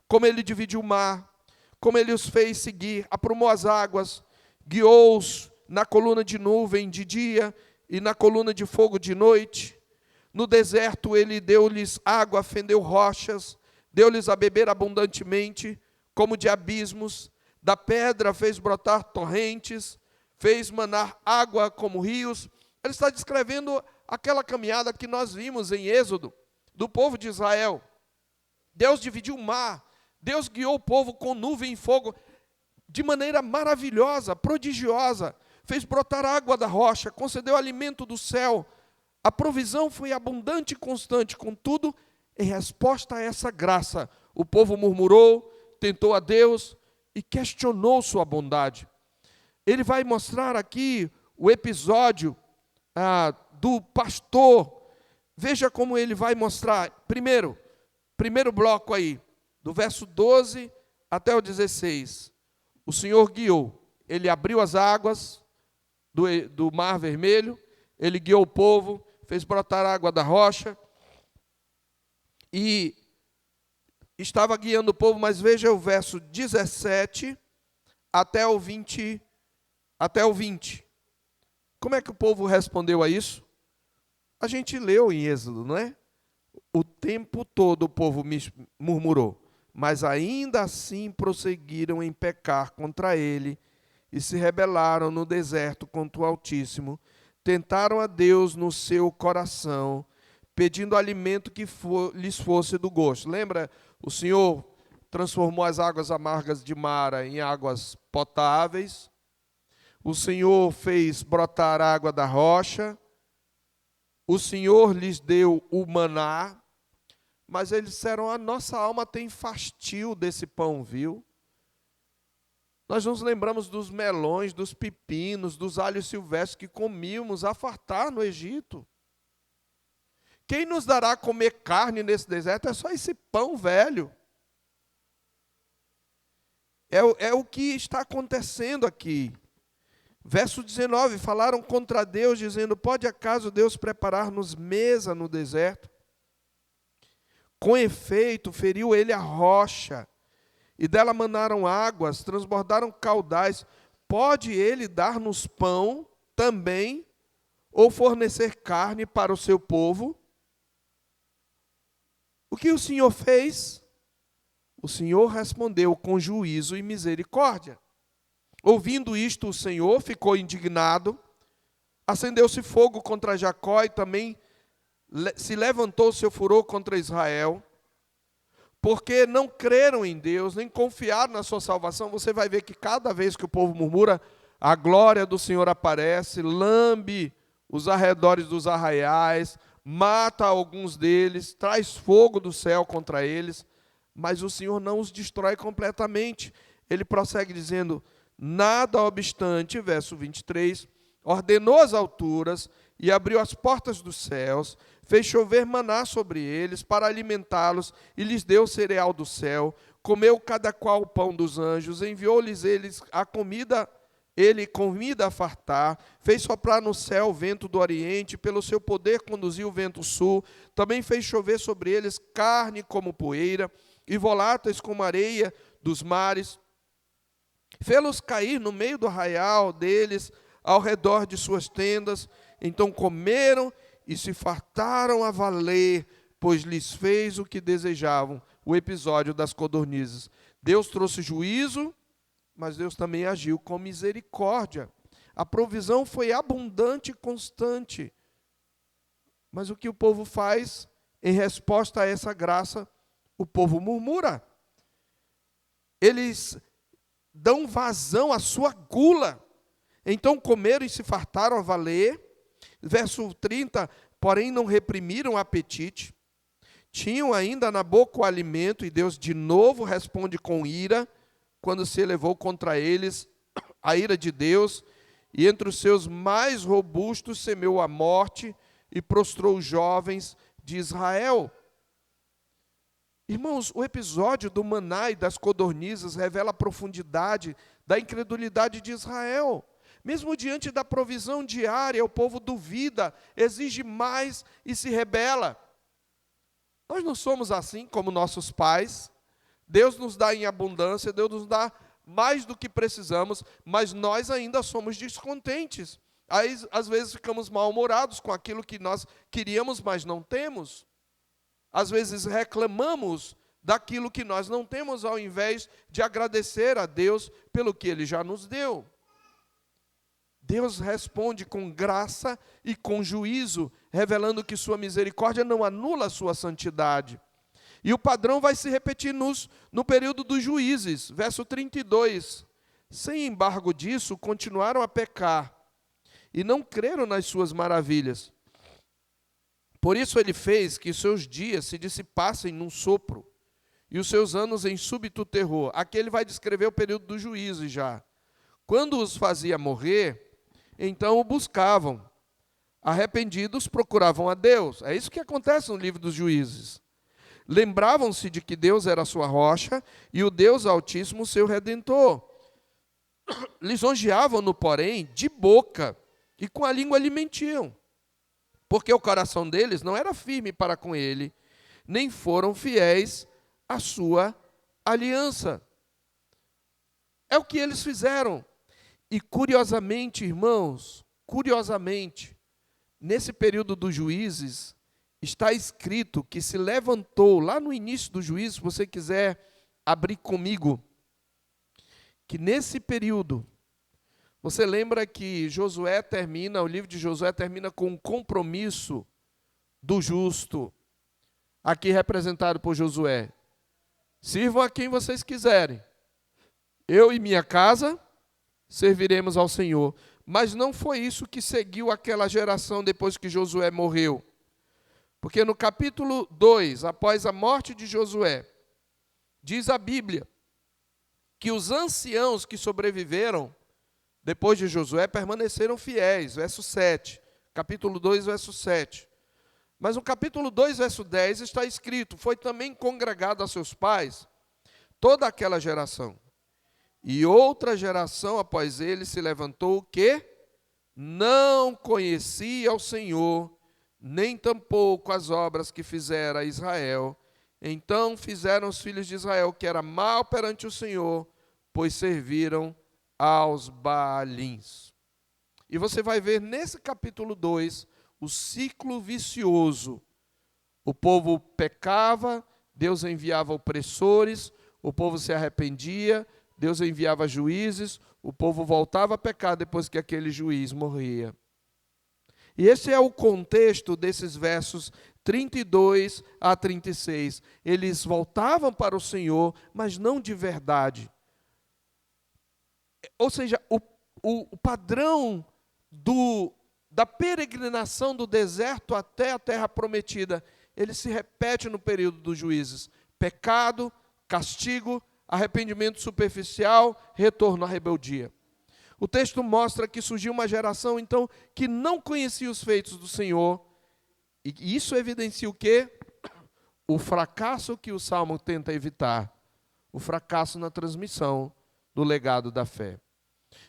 Como ele dividiu o mar, como ele os fez seguir, aprumou as águas, guiou-os na coluna de nuvem de dia e na coluna de fogo de noite. No deserto ele deu-lhes água, fendeu rochas, deu-lhes a beber abundantemente, como de abismos. Da pedra fez brotar torrentes, fez manar água como rios. Ele está descrevendo aquela caminhada que nós vimos em Êxodo, do povo de Israel. Deus dividiu o mar, Deus guiou o povo com nuvem e fogo, de maneira maravilhosa, prodigiosa, fez brotar água da rocha, concedeu alimento do céu, a provisão foi abundante e constante. Contudo, em resposta a essa graça, o povo murmurou, tentou a Deus e questionou sua bondade. Ele vai mostrar aqui o episódio do pastor. Veja como ele vai mostrar. Primeiro bloco aí, do verso 12 até o 16. O Senhor guiou, ele abriu as águas do Mar Vermelho, ele guiou o povo, fez brotar água da rocha, e estava guiando o povo, mas veja o verso 17 até o 20. Como é que o povo respondeu a isso? A gente leu em Êxodo, não é? O tempo todo o povo murmurou, mas ainda assim prosseguiram em pecar contra ele e se rebelaram no deserto contra o Altíssimo. Tentaram a Deus no seu coração, pedindo alimento que lhes fosse do gosto. Lembra? O Senhor transformou as águas amargas de Mara em águas potáveis. O Senhor fez brotar água da rocha. O Senhor lhes deu o maná. Mas eles disseram, a nossa alma tem fastio desse pão, viu? Nós nos lembramos dos melões, dos pepinos, dos alhos silvestres que comíamos a fartar no Egito. Quem nos dará a comer carne nesse deserto? É só esse pão velho. É o que está acontecendo aqui. Verso 19, falaram contra Deus, dizendo, pode acaso Deus preparar-nos mesa no deserto? Com efeito, feriu ele a rocha, e dela manaram águas, transbordaram caudais. Pode ele dar-nos pão também, ou fornecer carne para o seu povo? O que o Senhor fez? O Senhor respondeu com juízo e misericórdia. Ouvindo isto, o Senhor ficou indignado, acendeu-se fogo contra Jacó e também se levantou seu furor contra Israel, porque não creram em Deus, nem confiaram na sua salvação. Você vai ver que cada vez que o povo murmura, a glória do Senhor aparece, lambe os arredores dos arraiais, mata alguns deles, traz fogo do céu contra eles, mas o Senhor não os destrói completamente. Ele prossegue dizendo, nada obstante, verso 23, ordenou as alturas e abriu as portas dos céus, fez chover maná sobre eles para alimentá-los e lhes deu cereal do céu, comeu cada qual o pão dos anjos, enviou-lhes eles a comida, ele comida a fartar, fez soprar no céu o vento do oriente, pelo seu poder conduziu o vento sul, também fez chover sobre eles carne como poeira e voláteis como areia dos mares, fê-los cair no meio do arraial deles, ao redor de suas tendas. Então comeram e se fartaram a valer, pois lhes fez o que desejavam. O episódio das codornizes. Deus trouxe juízo, mas Deus também agiu com misericórdia. A provisão foi abundante e constante. Mas o que o povo faz em resposta a essa graça? O povo murmura. Eles dão vazão à sua gula. Então comeram e se fartaram a valer. Verso 30, porém não reprimiram o apetite. Tinham ainda na boca o alimento, e Deus de novo responde com ira, quando se elevou contra eles a ira de Deus, e entre os seus mais robustos semeou a morte, e prostrou os jovens de Israel. Irmãos, o episódio do maná e das codornizes revela a profundidade da incredulidade de Israel. Mesmo diante da provisão diária, o povo duvida, exige mais e se rebela. Nós não somos assim como nossos pais. Deus nos dá em abundância, Deus nos dá mais do que precisamos, mas nós ainda somos descontentes. Aí, às vezes, ficamos mal-humorados com aquilo que nós queríamos, mas não temos. Às vezes, reclamamos daquilo que nós não temos, ao invés de agradecer a Deus pelo que Ele já nos deu. Deus responde com graça e com juízo, revelando que sua misericórdia não anula a sua santidade. E o padrão vai se repetir no período dos juízes, verso 32. Sem embargo disso, continuaram a pecar e não creram nas suas maravilhas. Por isso ele fez que seus dias se dissipassem num sopro e os seus anos em súbito terror. Aqui ele vai descrever o período dos juízes já. Quando os fazia morrer, então o buscavam. Arrependidos, procuravam a Deus. É isso que acontece no livro dos juízes. Lembravam-se de que Deus era a sua rocha e o Deus Altíssimo seu Redentor. Lisonjeavam-no, porém, de boca e com a língua lhe mentiam, porque o coração deles não era firme para com ele, nem foram fiéis à sua aliança. É o que eles fizeram. E curiosamente, irmãos, nesse período dos juízes, está escrito que se levantou, lá no início do juízo, se você quiser abrir comigo, que nesse período, você lembra que Josué termina, o livro de Josué termina com um compromisso do justo, aqui representado por Josué. Sirvam a quem vocês quiserem. Eu e minha casa serviremos ao Senhor. Mas não foi isso que seguiu aquela geração depois que Josué morreu. Porque no capítulo 2, após a morte de Josué, diz a Bíblia que os anciãos que sobreviveram depois de Josué permaneceram fiéis, verso 7. Capítulo 2, verso 7. Mas no capítulo 2, verso 10, está escrito: foi também congregado a seus pais toda aquela geração. E outra geração após ele se levantou que não conhecia o Senhor, nem tampouco as obras que fizera Israel. Então fizeram os filhos de Israel que era mal perante o Senhor, pois serviram aos Baalins. E você vai ver nesse capítulo 2 o ciclo vicioso. O povo pecava, Deus enviava opressores, o povo se arrependia, Deus enviava juízes, o povo voltava a pecar depois que aquele juiz morria. E esse é o contexto desses versos 32 a 36. Eles voltavam para o Senhor, mas não de verdade. Ou seja, o padrão da peregrinação do deserto até a terra prometida, ele se repete no período dos juízes. Pecado, castigo, arrependimento superficial, retorno à rebeldia. O texto mostra que surgiu uma geração, então, que não conhecia os feitos do Senhor. E isso evidencia o quê? O fracasso que o Salmo tenta evitar. O fracasso na transmissão do legado da fé.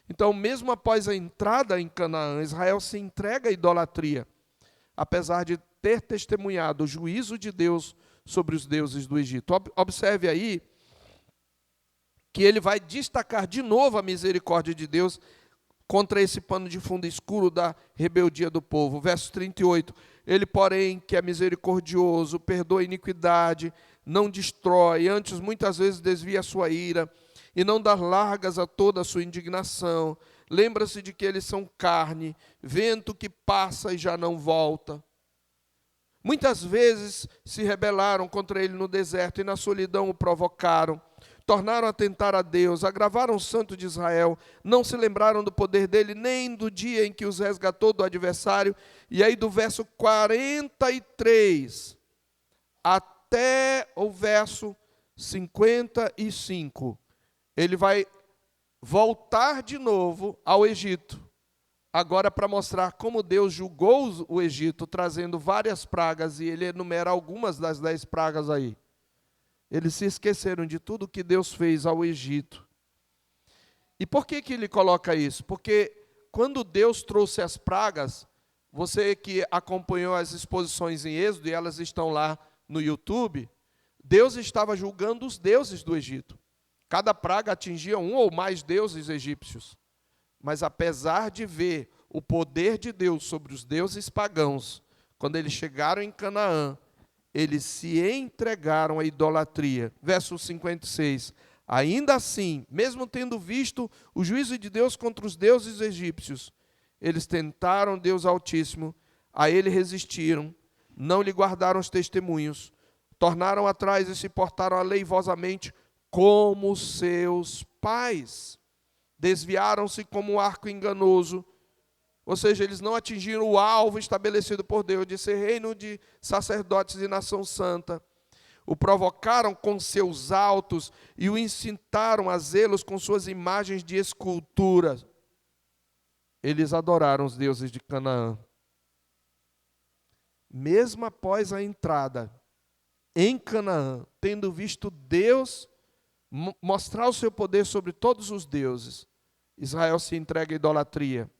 Então, mesmo após a entrada em Canaã, Israel se entrega à idolatria, apesar de ter testemunhado o juízo de Deus sobre os deuses do Egito. Observe aí que ele vai destacar de novo a misericórdia de Deus contra esse pano de fundo escuro da rebeldia do povo. Verso 38, ele, porém, que é misericordioso, perdoa a iniquidade, não destrói, antes muitas vezes desvia a sua ira, e não dá largas a toda a sua indignação. Lembra-se de que eles são carne, vento que passa e já não volta. Muitas vezes se rebelaram contra ele no deserto e na solidão o provocaram. Tornaram a tentar a Deus, agravaram o santo de Israel, não se lembraram do poder dele, nem do dia em que os resgatou do adversário. E aí do verso 43 até o verso 55, ele vai voltar de novo ao Egito, agora para mostrar como Deus julgou o Egito, trazendo várias pragas, e ele enumera algumas das 10 pragas aí. Eles se esqueceram de tudo que Deus fez ao Egito. E por que ele coloca isso? Porque quando Deus trouxe as pragas, você que acompanhou as exposições em Êxodo, e elas estão lá no YouTube, Deus estava julgando os deuses do Egito. Cada praga atingia um ou mais deuses egípcios. Mas apesar de ver o poder de Deus sobre os deuses pagãos, quando eles chegaram em Canaã, eles se entregaram à idolatria. Verso 56. Ainda assim, mesmo tendo visto o juízo de Deus contra os deuses egípcios, eles tentaram Deus Altíssimo, a ele resistiram, não lhe guardaram os testemunhos, tornaram atrás e se portaram aleivosamente como seus pais. Desviaram-se como um arco enganoso, ou seja, eles não atingiram o alvo estabelecido por Deus de ser reino de sacerdotes e nação santa. O provocaram com seus altos e o incitaram a zelos com suas imagens de escultura. Eles adoraram os deuses de Canaã. Mesmo após a entrada em Canaã, tendo visto Deus mostrar o seu poder sobre todos os deuses, Israel se entrega à idolatria.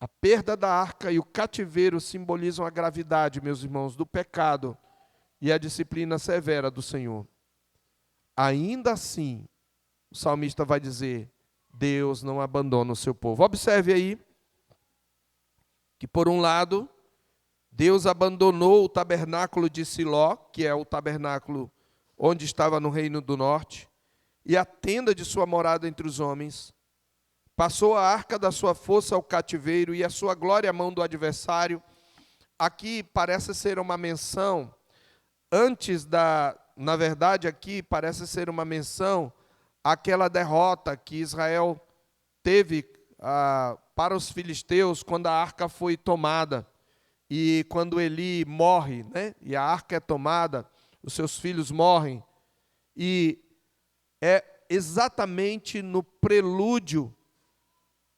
A perda da arca e o cativeiro simbolizam a gravidade, meus irmãos, do pecado e a disciplina severa do Senhor. Ainda assim, o salmista vai dizer, Deus não abandona o seu povo. Observe aí que, por um lado, Deus abandonou o tabernáculo de Siló, que é o tabernáculo onde estava no reino do norte, e a tenda de sua morada entre os homens. Passou a arca da sua força ao cativeiro e a sua glória à mão do adversário. Aqui parece ser uma menção, na verdade aqui parece ser uma menção àquela derrota que Israel teve para os filisteus quando a arca foi tomada. E quando Eli morre, né, e a arca é tomada, os seus filhos morrem. E é exatamente no prelúdio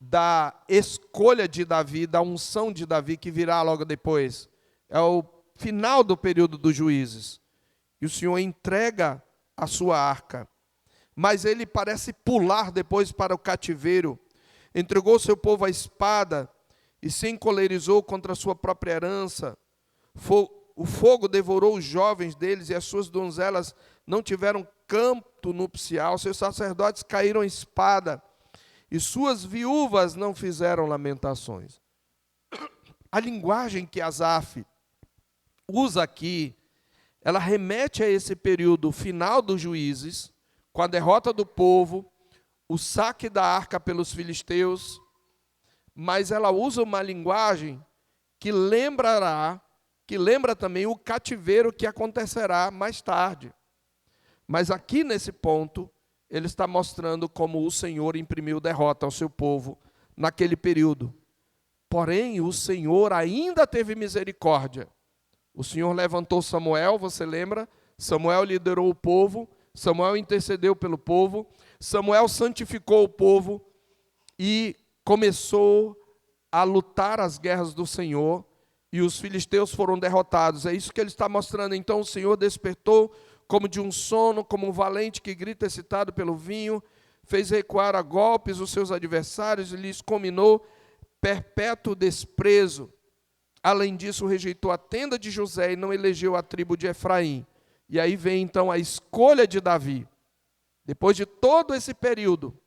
da escolha de Davi, da unção de Davi, que virá logo depois. É o final do período dos juízes. E o Senhor entrega a sua arca. Mas ele parece pular depois para o cativeiro. Entregou seu povo à espada e se encolerizou contra a sua própria herança. O fogo devorou os jovens deles e as suas donzelas não tiveram canto nupcial. Seus sacerdotes caíram à espada e suas viúvas não fizeram lamentações. A linguagem que Asaf usa aqui, ela remete a esse período final dos juízes, com a derrota do povo, o saque da arca pelos filisteus, mas ela usa uma linguagem que lembra também o cativeiro que acontecerá mais tarde. Mas aqui nesse ponto, ele está mostrando como o Senhor imprimiu derrota ao seu povo naquele período. Porém, o Senhor ainda teve misericórdia. O Senhor levantou Samuel, você lembra? Samuel liderou o povo, Samuel intercedeu pelo povo, Samuel santificou o povo e começou a lutar as guerras do Senhor, e os filisteus foram derrotados. É isso que ele está mostrando. Então o Senhor despertou como de um sono, como um valente que grita excitado pelo vinho, fez recuar a golpes os seus adversários e lhes comminou perpétuo desprezo. Além disso, rejeitou a tenda de José e não elegeu a tribo de Efraim. E aí vem então a escolha de Davi. Depois de todo esse período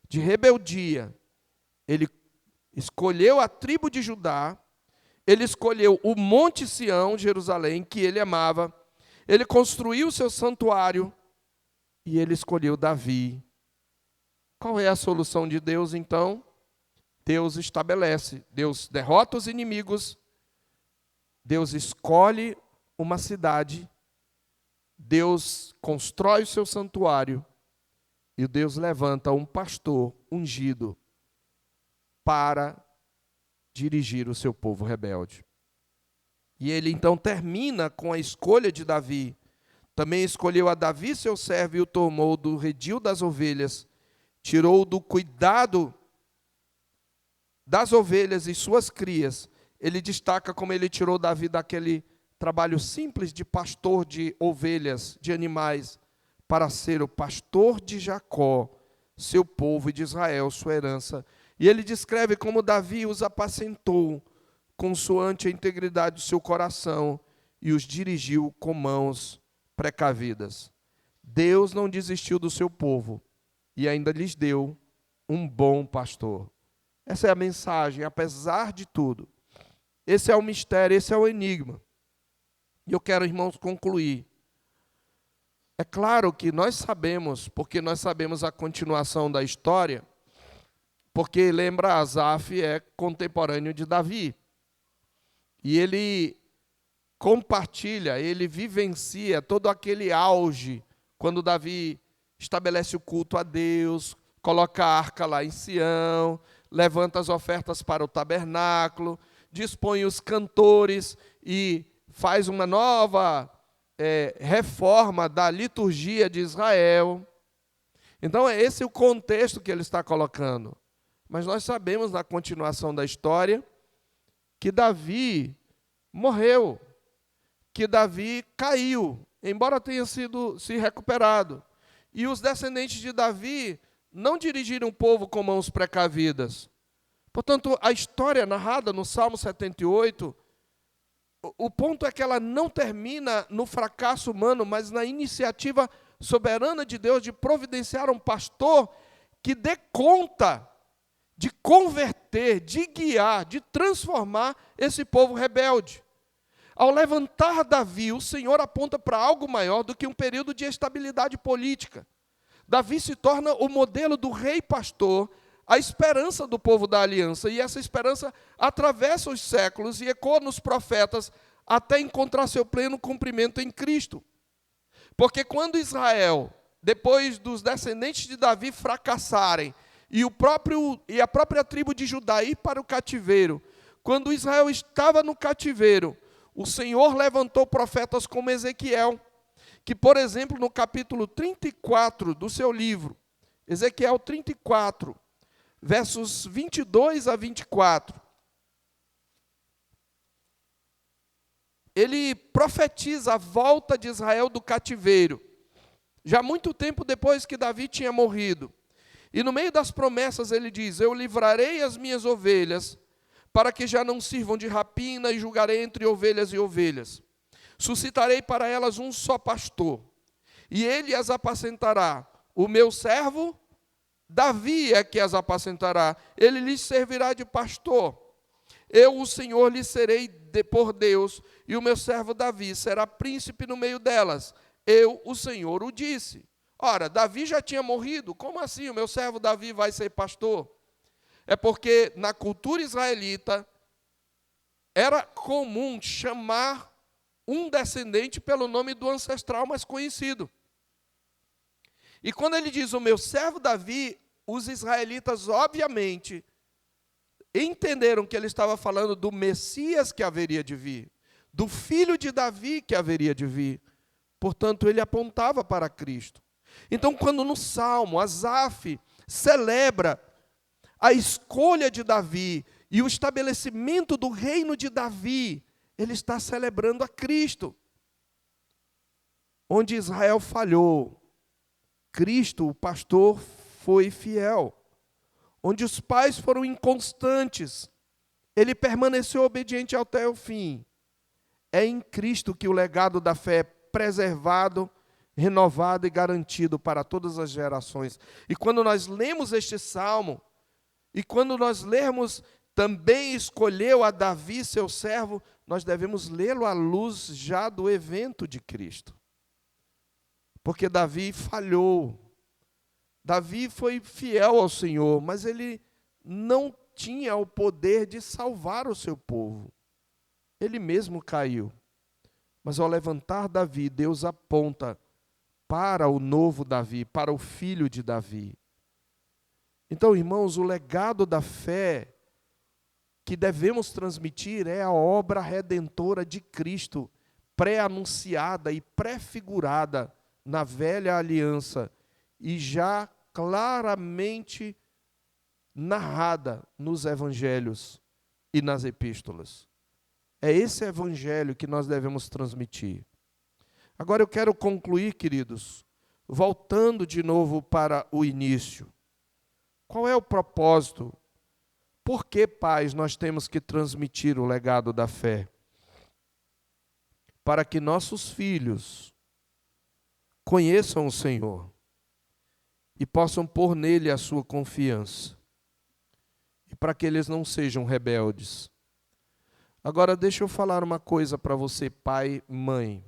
de rebeldia, ele escolheu a tribo de Judá, ele escolheu o Monte Sião, Jerusalém, que ele amava, ele construiu o seu santuário e ele escolheu Davi. Qual é a solução de Deus, então? Deus estabelece, Deus derrota os inimigos, Deus escolhe uma cidade, Deus constrói o seu santuário e Deus levanta um pastor ungido para dirigir o seu povo rebelde. E ele então termina com a escolha de Davi. Também escolheu a Davi, seu servo, e o tomou do redil das ovelhas, tirou do cuidado das ovelhas e suas crias. Ele destaca como ele tirou Davi daquele trabalho simples de pastor de ovelhas, de animais, para ser o pastor de Jacó, seu povo, e de Israel, sua herança. E ele descreve como Davi os apacentou, consoante a integridade do seu coração, e os dirigiu com mãos precavidas. Deus não desistiu do seu povo, e ainda lhes deu um bom pastor. Essa é a mensagem, apesar de tudo. Esse é o mistério, esse é o enigma. E eu quero, irmãos, concluir. É claro que nós sabemos, porque nós sabemos a continuação da história, porque, lembra, Asaf é contemporâneo de Davi. E ele compartilha, ele vivencia todo aquele auge, quando Davi estabelece o culto a Deus, coloca a arca lá em Sião, levanta as ofertas para o tabernáculo, dispõe os cantores e faz uma nova reforma da liturgia de Israel. Então, é esse o contexto que ele está colocando. Mas nós sabemos, na continuação da história, que Davi morreu, que Davi caiu, embora tenha se recuperado. E os descendentes de Davi não dirigiram o povo com mãos precavidas. Portanto, a história narrada no Salmo 78, o ponto é que ela não termina no fracasso humano, mas na iniciativa soberana de Deus de providenciar um pastor que dê conta de converter, de guiar, de transformar esse povo rebelde. Ao levantar Davi, o Senhor aponta para algo maior do que um período de estabilidade política. Davi se torna o modelo do rei pastor, a esperança do povo da aliança, e essa esperança atravessa os séculos e ecoa nos profetas até encontrar seu pleno cumprimento em Cristo. Porque quando Israel, depois dos descendentes de Davi fracassarem, e a própria tribo de Judá ir para o cativeiro, quando Israel estava no cativeiro, o Senhor levantou profetas como Ezequiel, que, por exemplo, no capítulo 34 do seu livro, Ezequiel 34, versos 22 a 24, ele profetiza a volta de Israel do cativeiro, já muito tempo depois que Davi tinha morrido. E no meio das promessas ele diz: eu livrarei as minhas ovelhas, para que já não sirvam de rapina, e julgarei entre ovelhas e ovelhas. Suscitarei para elas um só pastor, e ele as apacentará. O meu servo Davi é que as apacentará, ele lhes servirá de pastor. Eu, o Senhor, lhe serei por Deus, e o meu servo Davi será príncipe no meio delas. Eu, o Senhor, o disse. Ora, Davi já tinha morrido, como assim o meu servo Davi vai ser pastor? É porque na cultura israelita era comum chamar um descendente pelo nome do ancestral mais conhecido. E quando ele diz o meu servo Davi, os israelitas obviamente entenderam que ele estava falando do Messias que haveria de vir, do filho de Davi que haveria de vir. Portanto, ele apontava para Cristo. Então, quando no Salmo, Asaf celebra a escolha de Davi e o estabelecimento do reino de Davi, ele está celebrando a Cristo. Onde Israel falhou, Cristo, o pastor, foi fiel. Onde os pais foram inconstantes, ele permaneceu obediente até o fim. É em Cristo que o legado da fé é preservado, renovado e garantido para todas as gerações. E quando nós lemos este salmo, e quando nós lermos também escolheu a Davi, seu servo, nós devemos lê-lo à luz já do evento de Cristo. Porque Davi falhou. Davi foi fiel ao Senhor, mas ele não tinha o poder de salvar o seu povo. Ele mesmo caiu. Mas ao levantar Davi, Deus aponta para o novo Davi, para o filho de Davi. Então, irmãos, o legado da fé que devemos transmitir é a obra redentora de Cristo, pré-anunciada e prefigurada na velha aliança e já claramente narrada nos evangelhos e nas epístolas. É esse evangelho que nós devemos transmitir. Agora eu quero concluir, queridos, voltando de novo para o início. Qual é o propósito? Por que, pais, nós temos que transmitir o legado da fé? Para que nossos filhos conheçam o Senhor e possam pôr nele a sua confiança. E para que eles não sejam rebeldes. Agora, deixa eu falar uma coisa para você, pai, mãe.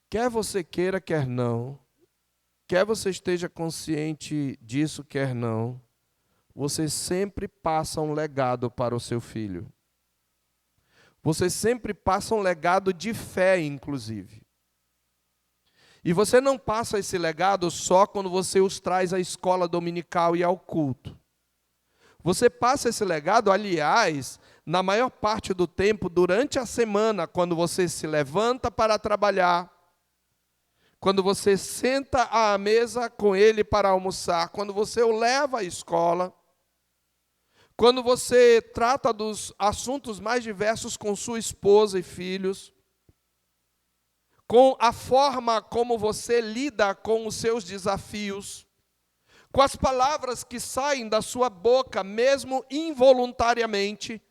Quer você queira, quer não, quer você esteja consciente disso, quer não, você sempre passa um legado para o seu filho. Você sempre passa um legado de fé, inclusive. E você não passa esse legado só quando você os traz à escola dominical e ao culto. Você passa esse legado, aliás, na maior parte do tempo, durante a semana, quando você se levanta para trabalhar, quando você senta à mesa com ele para almoçar, quando você o leva à escola, quando você trata dos assuntos mais diversos com sua esposa e filhos, com a forma como você lida com os seus desafios, com as palavras que saem da sua boca, mesmo involuntariamente,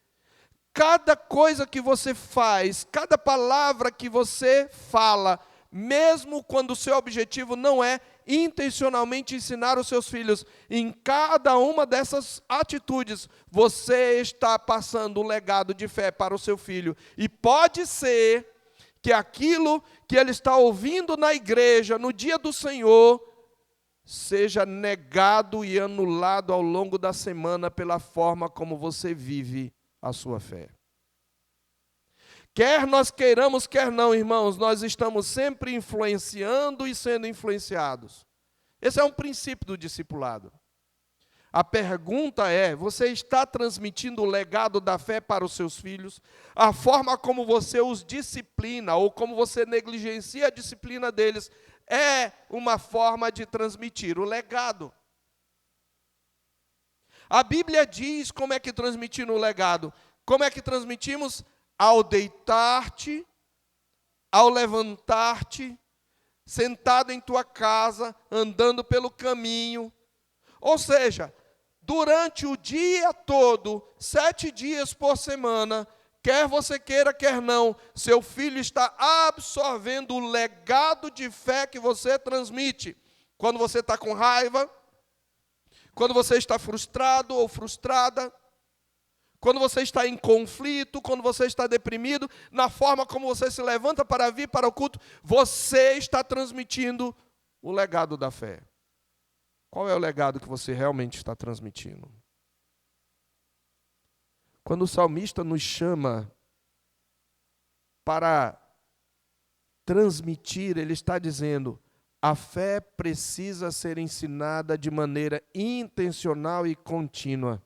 cada coisa que você faz, cada palavra que você fala, mesmo quando o seu objetivo não é intencionalmente ensinar os seus filhos, em cada uma dessas atitudes, você está passando um legado de fé para o seu filho. E pode ser que aquilo que ele está ouvindo na igreja, no dia do Senhor, seja negado e anulado ao longo da semana pela forma como você vive a sua fé. Quer nós queiramos, quer não, irmãos, nós estamos sempre influenciando e sendo influenciados. Esse é um princípio do discipulado. A pergunta é, você está transmitindo o legado da fé para os seus filhos? A forma como você os disciplina ou como você negligencia a disciplina deles é uma forma de transmitir o legado. A Bíblia diz como é que transmitimos o legado. Como é que transmitimos? Ao deitar-te, ao levantar-te, sentado em tua casa, andando pelo caminho. Ou seja, durante o dia todo, 7 dias por semana, quer você queira, quer não, seu filho está absorvendo o legado de fé que você transmite. Quando você está com raiva, quando você está frustrado ou frustrada, quando você está em conflito, quando você está deprimido, na forma como você se levanta para vir para o culto, você está transmitindo o legado da fé. Qual é o legado que você realmente está transmitindo? Quando o salmista nos chama para transmitir, ele está dizendo, a fé precisa ser ensinada de maneira intencional e contínua.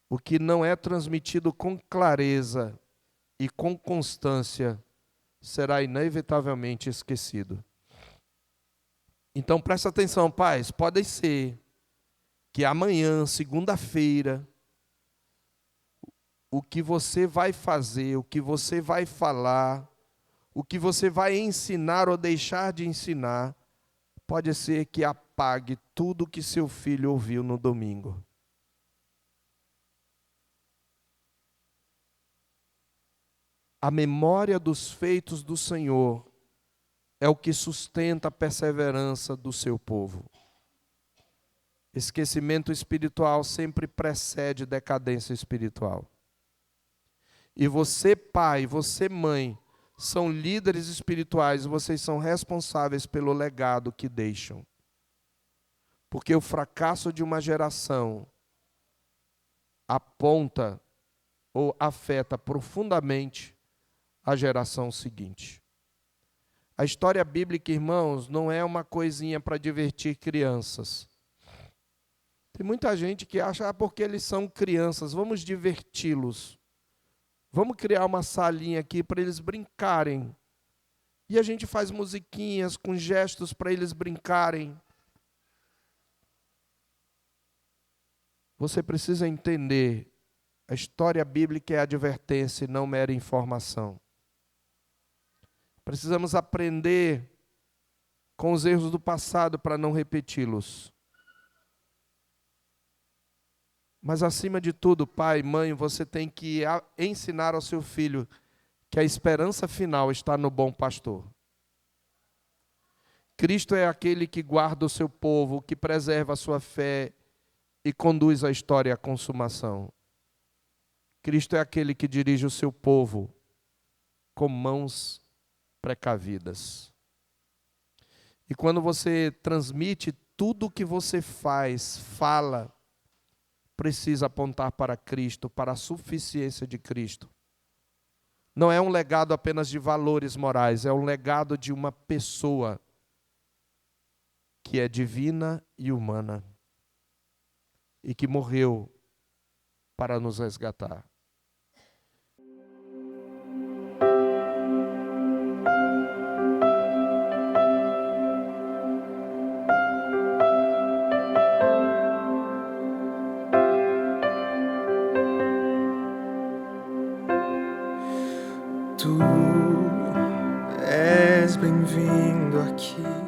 O que não é transmitido com clareza e com constância será inevitavelmente esquecido. Então presta atenção, pais, pode ser que amanhã, segunda-feira, o que você vai fazer, o que você vai falar, o que você vai ensinar ou deixar de ensinar, pode ser que apague tudo que seu filho ouviu no domingo. A memória dos feitos do Senhor é o que sustenta a perseverança do seu povo. Esquecimento espiritual sempre precede decadência espiritual. E você, pai, você, mãe, são líderes espirituais, vocês são responsáveis pelo legado que deixam. Porque o fracasso de uma geração aponta ou afeta profundamente a geração seguinte. A história bíblica, irmãos, não é uma coisinha para divertir crianças. Tem muita gente que acha, porque eles são crianças, vamos diverti-los. Vamos criar uma salinha aqui para eles brincarem. E a gente faz musiquinhas com gestos para eles brincarem. Você precisa entender, a história bíblica é advertência e não mera informação. Precisamos aprender com os erros do passado para não repeti-los. Mas, acima de tudo, pai, mãe, você tem que ensinar ao seu filho que a esperança final está no bom pastor. Cristo é aquele que guarda o seu povo, que preserva a sua fé e conduz a história à consumação. Cristo é aquele que dirige o seu povo com mãos precavidas. E quando você transmite tudo o que você faz, fala, precisa apontar para Cristo, para a suficiência de Cristo. Não é um legado apenas de valores morais, é um legado de uma pessoa que é divina e humana e que morreu para nos resgatar. Tu és bem-vindo aqui.